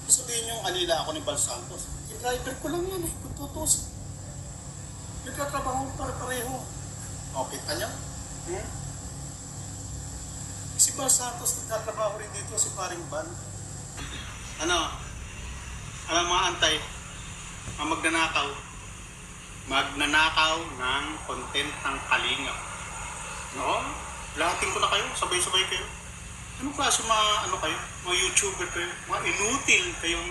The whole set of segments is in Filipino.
Sabihin nyo, alila ako ni Bal Santos. Yung driver ko lang yan eh, kung tutusin. Nagkatrabaho pare-pareho. O, kita niya? Hmm? Si Bal Santos nagkatrabaho rin dito, si paring Bal. Ano? Alam mga antay, ang magnanakaw ng content ng Kalingap. No? Lahatin ko na kayo, sabay-sabay kayo. Ano klase mga kayo? Mga YouTuber kayo? Mga inutil kayong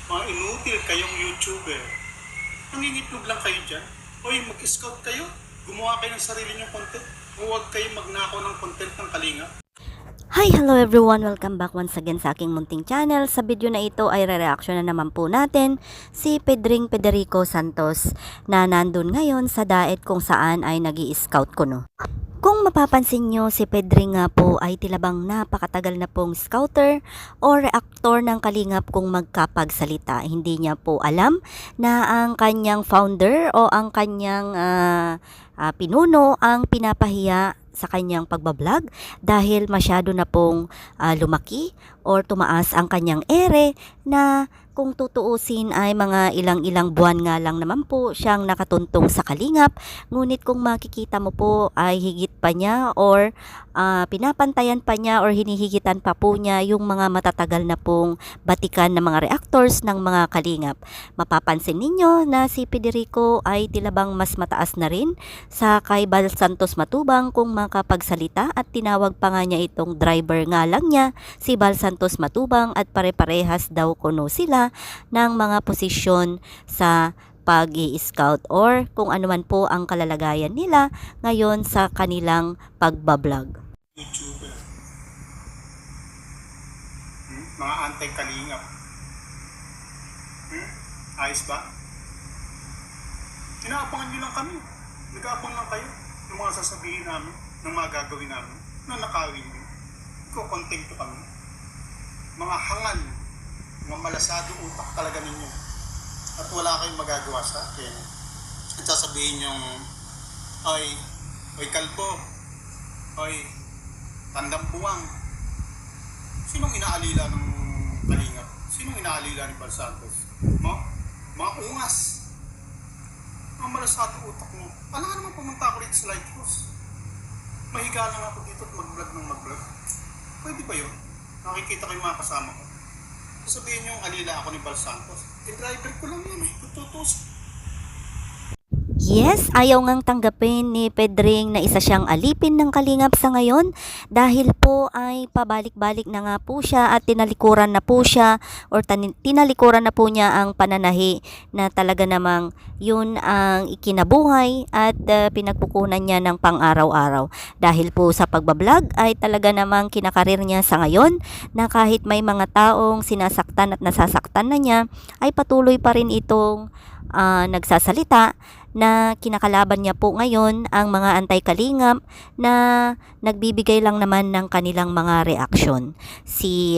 mga inutil kayong YouTuber. Nangingitlog lang kayo dyan. Hoy, mag-scout kayo. Gumawa kayo ng sarili nyong content. Huwag kayo magnakaw ng content ng Kalingap. Hi, hello everyone! Welcome back once again sa aking munting channel. Sa video na ito ay re-reaction na naman po natin si Pedring Federico Santos na nandun ngayon sa daet kung saan ay nag-i-scout kuno. Kung mapapansin nyo, si Pedring nga po ay tilabang napakatagal na pong scouter o reactor ng Kalingap kung magkapagsalita. Hindi niya po alam na ang kanyang founder o ang kanyang pinuno ang pinapahiya sa kanyang pagbablog dahil masyado na pong lumaki or tumaas ang kanyang ere na kung tutuusin ay mga ilang-ilang buwan nga lang naman po siyang nakatuntong sa Kalingap. Ngunit kung makikita mo po ay higit pa niya or pinapantayan pa niya or hinihigitan pa po niya yung mga matatagal na pong batikan ng mga reactors ng mga Kalingap. Mapapansin ninyo na si Federico ay tilabang mas mataas na rin sa kay Bal Santos Matubang kung makapagsalita at tinawag pa nga niya itong driver nga lang niya si Bal Santos Matubang at pare-parehas daw kuno sila ng mga posisyon sa pag-i-scout or kung ano man po ang kalalagayan nila ngayon sa kanilang pagbablog. YouTuber. Mga anti-Kalingap. Ayos ba? Inaabangan nyo lang kami. Nag-aabang lang kayo ng mga sasabihin namin, ng mga gagawin namin, na nakawin nyo. Iko-content kami. Mga hangal, mga malasado utak talaga ninyo. At wala kayong magagawa sa akin. At sasabihin nyo, oy kalbo, oy tandang buwang. Sinong inaalila ng Kalingap? Sinong inaalila ni Bal Santos? Mga ungas. Mga malasado utak mo. Alam nga naman pumunta ako rito sa Lighthouse. Mahiga lang ako dito at mag-vlog ng mag-vlog. Pwede ba yun? Nakikita ko yung mga kasama ko. Sabihin nyo, alila ako ni Bal Santos. Driver ko lang yan eh. Tutusin. Yes, ayaw ngang tanggapin ni Pedring na isa siyang alipin ng Kalingap sa ngayon dahil po ay pabalik-balik na nga po siya at tinalikuran na po siya or tinalikuran na po niya ang pananahi na talaga namang yun ang ikinabuhay at pinagpukunan niya ng pang-araw-araw. Dahil po sa pagbablog ay talaga namang kinakarir niya sa ngayon na kahit may mga taong sinasaktan at nasasaktan na niya ay patuloy pa rin itong nagsasalita na kinakalaban niya po ngayon ang mga anti-Kalingap na nagbibigay lang naman ng kanilang mga reaksyon. Si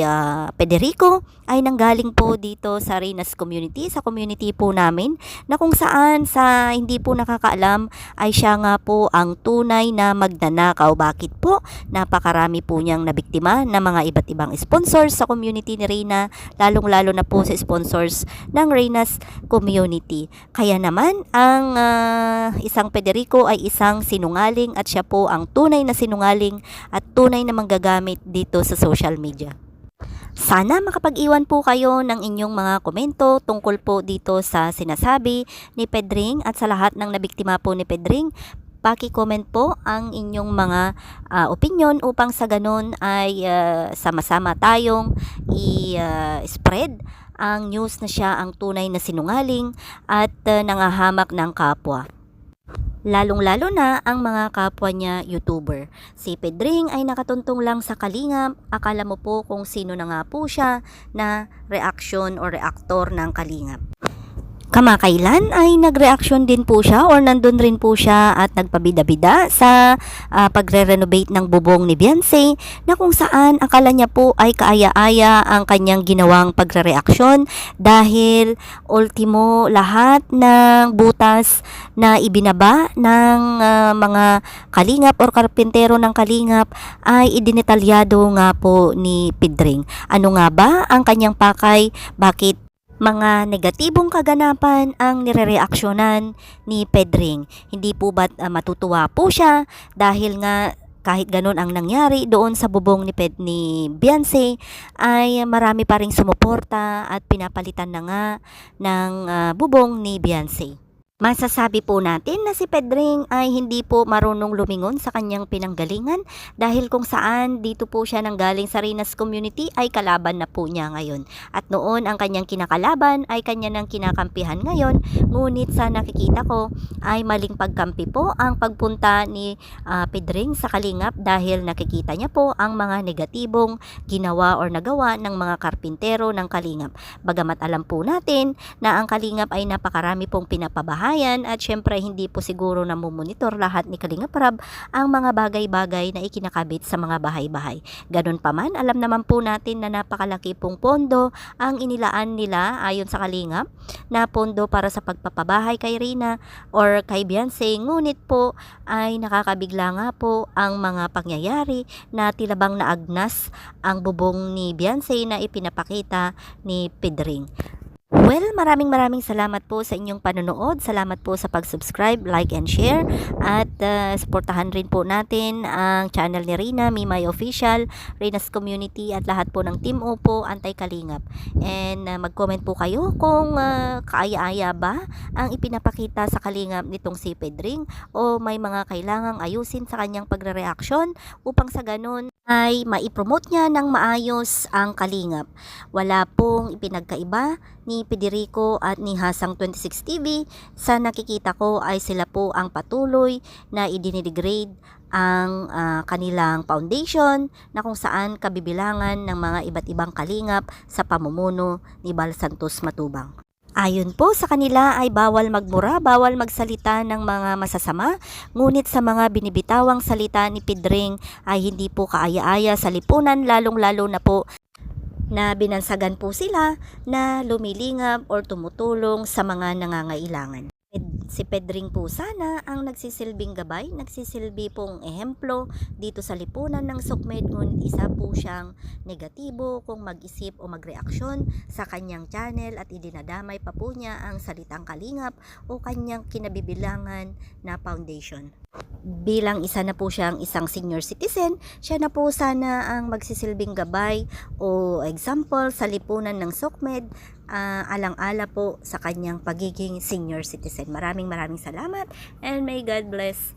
Federico ay nanggaling po dito sa Reynas community, sa community po namin na kung saan sa hindi po nakakaalam ay siya nga po ang tunay na magnanakaw. Bakit po? Napakarami po niyang nabiktima ng mga iba't ibang sponsors sa community ni Reyna, lalong-lalo na po sa sponsors ng Reynas community. Kaya naman ang isang Federico ay isang sinungaling at siya po ang tunay na sinungaling at tunay na manggagamit dito sa social media. Sana makapag-iwan po kayo ng inyong mga komento tungkol po dito sa sinasabi ni Pedring at sa lahat ng nabiktima po ni Pedring. Paki-comment po ang inyong mga opinion upang sa ganun ay sama-sama tayong i-spread ang news na siya ang tunay na sinungaling at nangahamak ng kapwa. Lalong-lalo na ang mga kapwa niya YouTuber. Si Pedring ay nakatuntong lang sa Kalingap. Akala mo po kung sino na nga po siya na reaction o reaktor ng Kalingap. Kamakailan ay nagreaksyon din po siya or nandun rin po siya at nagpabida-bida sa pagre-renovate ng bubong ni Beyonce, na kung saan akala niya po ay kaaya-aya ang kanyang ginawang pagre-reaksyon dahil ultimo lahat ng butas na ibinaba ng mga kalingap or karpintero ng kalingap ay idinetalyado nga po ni Pedring. Ano nga ba ang kanyang pakay? Bakit mga negatibong kaganapan ang nirereaksyonan ni Pedring? Hindi po ba't matutuwa po siya dahil nga kahit ganun ang nangyari doon sa bubong ni Beyonce ay marami pa ring sumuporta at pinapalitan na nga ng bubong ni Beyonce. Masasabi po natin na si Pedring ay hindi po marunong lumingon sa kanyang pinanggalingan dahil kung saan dito po siya nanggaling sa Rinas community ay kalaban na po niya ngayon. At noon ang kanyang kinakalaban ay kanya nang kinakampihan ngayon, ngunit sa nakikita ko ay maling pagkampi po ang pagpunta ni Pedring sa Kalingap dahil nakikita niya po ang mga negatibong ginawa or nagawa ng mga karpintero ng Kalingap. Bagamat alam po natin na ang Kalingap ay napakarami pong pinapabahay at syempre hindi po siguro namumonitor lahat ni Kalingap Rab ang mga bagay-bagay na ikinakabit sa mga bahay-bahay. Ganun pa man, alam naman po natin na napakalaki pong pondo ang inilaan nila ayon sa Kalingap na pondo para sa pagpapabahay kay Rina or kay Beyonce, ngunit po ay nakakabigla nga po ang mga pangyayari na tila bang naagnas ang bubong ni Beyonce na ipinapakita ni Pedring. Well, maraming salamat po sa inyong panonood. Salamat po sa pag-subscribe, like, and share. At supportahan rin po natin ang channel ni Rina, Me My Official, Rina's Community, at lahat po ng Team Opo, Anti-Kalingap. And mag-comment po kayo kung kaaya-aya ba ang ipinapakita sa Kalingap nitong si Pedring o may mga kailangang ayusin sa kanyang pagre-reaksyon upang sa ganun ay maipromote niya ng maayos ang Kalingap. Wala pong ipinagkaiba ni Federico at ni Hasang 26 TV. Sa nakikita ko ay sila po ang patuloy na idinidegrade ang kanilang foundation na kung saan kabibilangan ng mga iba't ibang kalingap sa pamumuno ni Bal Santos Matubang. Ayon po sa kanila ay bawal magmura, bawal magsalita ng mga masasama, ngunit sa mga binibitawang salita ni Pedring ay hindi po kaaya-aya sa lipunan, lalong-lalo na po na binansagan po sila na lumilingap or tumutulong sa mga nangangailangan. Si Pedring po sana ang nagsisilbing gabay, nagsisilbi pong ehemplo dito sa lipunan ng Sukmed, ngunit isa po siyang negatibo kung mag-isip o magreaksyon sa kanyang channel at idinadamay pa po niya ang salitang Kalingap o kanyang kinabibilangan na foundation. Bilang isa na po siyang isang senior citizen, siya na po sana ang magsisilbing gabay o example sa lipunan ng Sukmed, alang-ala po sa kanyang pagiging senior citizen. Maraming salamat and may God bless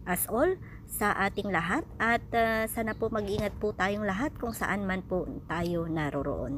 us all sa ating lahat at sana po mag-ingat po tayong lahat kung saan man po tayo naroroon.